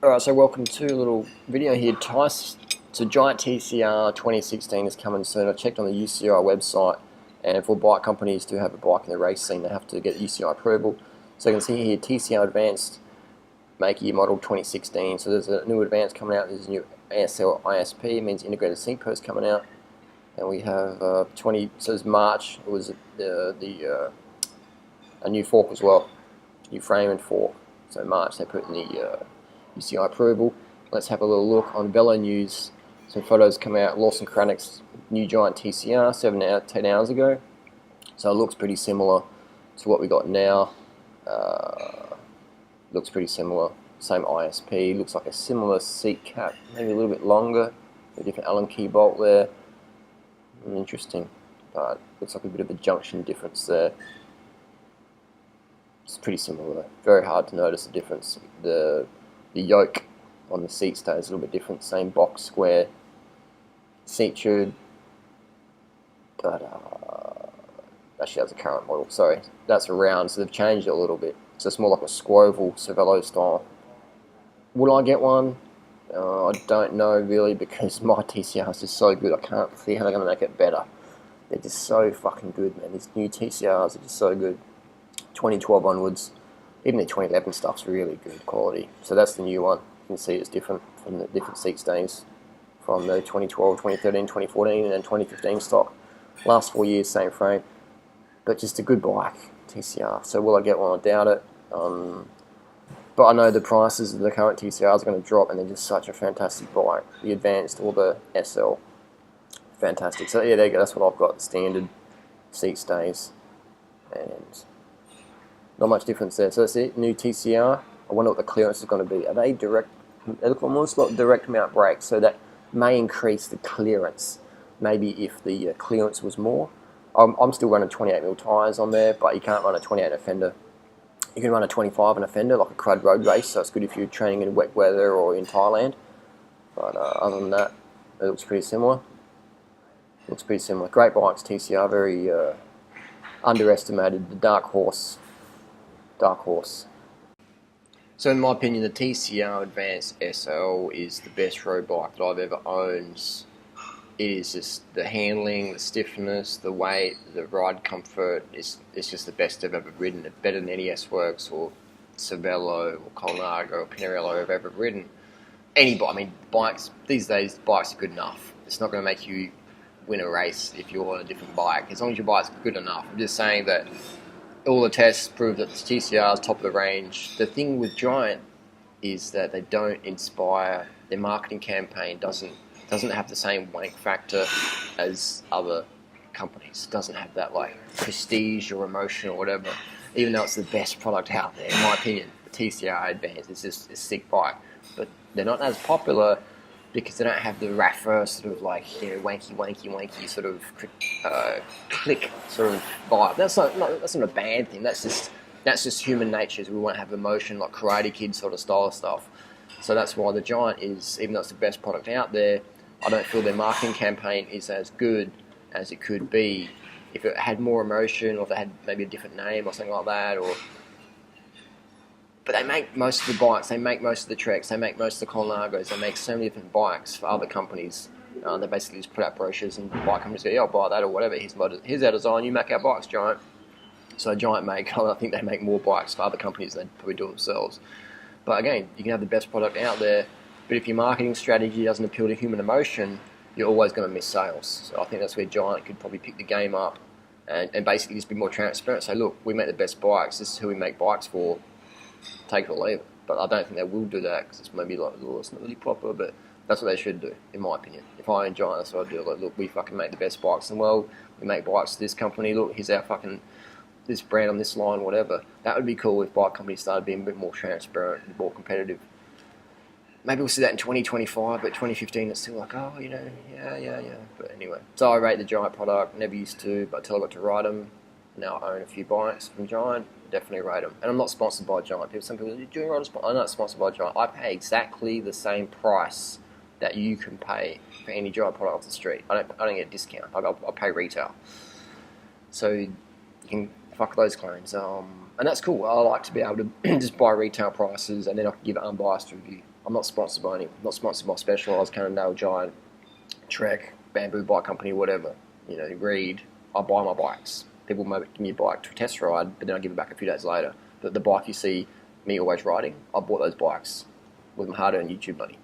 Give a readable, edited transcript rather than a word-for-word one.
Alright, so welcome to a little video here. So Giant TCR 2016 is coming soon. I checked on the UCI website, and for bike companies to have a bike in the race scene, they have to get UCI approval. So you can see here TCR Advanced make year model 2016. So there's a new Advanced coming out. There's a new ASL ISP, it means integrated sync post coming out. And we have so it's March. It was a new fork as well, new frame and fork. So March they put in the UCI approval. Let's have a little look on Velo News. Some photos come out. Lawson Cranach's new Giant TCR 10 hours ago. So it looks pretty similar to what we got now. Looks pretty similar. Same ISP. Looks like a similar seat cap, maybe a little bit longer. A different Allen key bolt there. Interesting, but looks like a bit of a junction difference there. It's pretty similar though. Very hard to notice the difference. The yoke on the seat stays a little bit different. Same box square seat tube, but actually that's a current model. Sorry, that's a round, so they've changed it a little bit. So it's more like a squoval Cervelo style. Would I get one? I don't know really, because my TCR is just so good. I can't see how they're going to make it better. They're just so fucking good, man. These new TCRs are just so good. 2012 onwards, even the 2011 stuff's really good quality. So that's the new one. You can see it's different from the different seat stains from the 2012, 2013, 2014, and then 2015 stock. Last 4 years, same frame, but just a good bike, TCR. So will I get one? I doubt it. But I know the prices of the current TCRs are going to drop, and they're just such a fantastic bike. The Advanced or the SL, fantastic. So yeah, there you go. That's what I've got. Standard seat stays, and not much difference there. So that's it. New TCR. I wonder what the clearance is going to be. Are they direct? They look almost like direct mount brakes, so that may increase the clearance. Maybe if the clearance was more. I'm still running 28mm tyres on there, but you can't run a 28 in a fender. You can run a 25 in a fender, like a crud road race, so it's good if you're training in wet weather or in Thailand. But other than that, it looks pretty similar. Looks pretty similar. Great bikes, TCR, very underestimated. The dark horse. Dark horse. So in my opinion, the TCR Advanced SL is the best road bike that I've ever owned. It is just the handling, the stiffness, the weight, the ride comfort. It's just the best I've ever ridden. It's better than any S-Works or Cervelo or Colnago or Pinarello I've ever ridden. Any bike, I mean, bikes, these days, bikes are good enough. It's not going to make you win a race if you're on a different bike, as long as your bike's good enough. I'm just saying that all the tests prove that the TCR is top of the range. The thing with Giant is that they don't inspire. Their marketing campaign doesn't have the same wank factor as other companies. It doesn't have that like prestige or emotion or whatever, even though it's the best product out there, in my opinion. The TCR Advanced is just a sick bike, but they're not as popular because they don't have the Raffer sort of like, wanky sort of click sort of vibe. That's not a bad thing. That's just human nature. We want to have emotion, like Karate Kid sort of style stuff. So that's why the Giant is, even though it's the best product out there, I don't feel their marketing campaign is as good as it could be if it had more emotion, or if they had maybe a different name or something like that. But they make most of the bikes, they make most of the Treks, they make most of the Colnagos, they make so many different bikes for other companies. They basically just put out brochures and bike companies go, yeah, I'll buy that or whatever. Here's our design, you make our bikes, Giant. So Giant I think they make more bikes for other companies than they probably do themselves. But again, you can have the best product out there, but if your marketing strategy doesn't appeal to human emotion, you're always going to miss sales. So I think that's where Giant could probably pick the game up and basically just be more transparent. Say, look, we make the best bikes. This is who we make bikes for. Take it or leave it. But I don't think they will do that, because it's maybe like, oh, it's not really proper, but that's what they should do, in my opinion. If I own Giant, that's what I'd do. Like, look, we fucking make the best bikes in the world. We make bikes for this company. Look, here's our fucking this brand on this line, whatever. That would be cool if bike companies started being a bit more transparent and more competitive. Maybe we'll see that in 2025, but 2015 it's still like, oh, yeah. But anyway, so I rate the Giant product. Never used to, but until I got to ride them. Now I own a few bikes from Giant. Definitely rate them. And I'm not sponsored by Giant. Some people do ride a I'm not sponsored by Giant. I pay exactly the same price that you can pay for any Giant product off the street. I don't get a discount. I pay retail. So you can fuck those claims. And that's cool. I like to be able to just buy retail prices and then I can give an unbiased review. I'm not sponsored by anyone. I'm not sponsored by Specialized, Cannondale, Giant, Trek, Bamboo Bike Company, whatever. You know, Reed. I buy my bikes. People might give me a bike to a test ride, but then I give it back a few days later. But the bike you see me always riding, I bought those bikes with my hard-earned YouTube money.